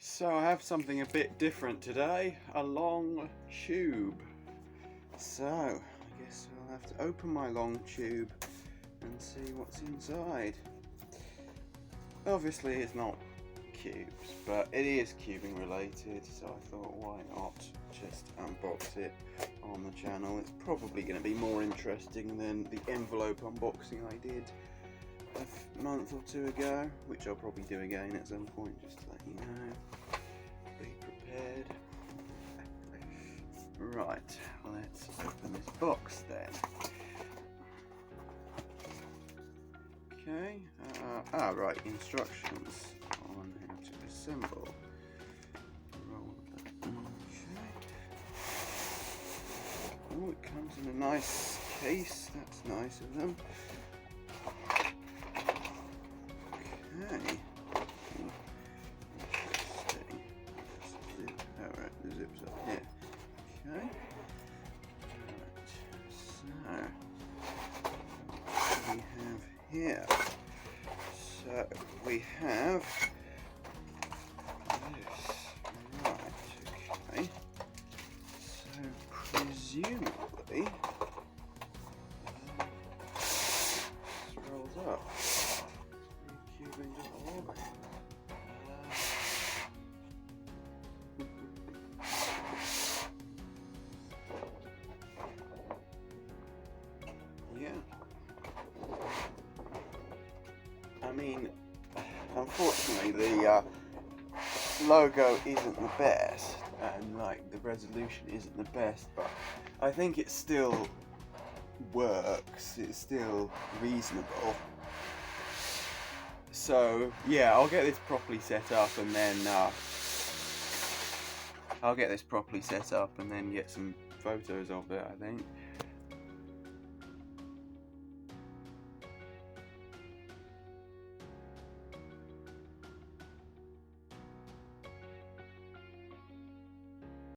So I have something a bit different today, a long tube. So I guess I'll have to open my long tube and see what's inside. Obviously it's not cubes, but it is cubing related, so I thought why not just unbox it on the channel. It's probably going to be more interesting than the envelope unboxing I did a month or two ago, which I'll probably do again at some point, just to let you know. Be prepared. Right, let's open this box then. Okay, right, instructions on how to assemble. Roll that. Okay. Oh, it comes in a nice case, that's nice of them. Okay. Interesting. Alright, the zip's up here. Okay. Alright, so what do we have here? So we have this. Right, okay. So presumably this rolls up. Cubing along. Yeah. I mean, unfortunately the logo isn't the best, and like the resolution isn't the best, but I think it still works. It's still reasonable. So yeah, I'll get this properly set up and then get some photos of it, I think.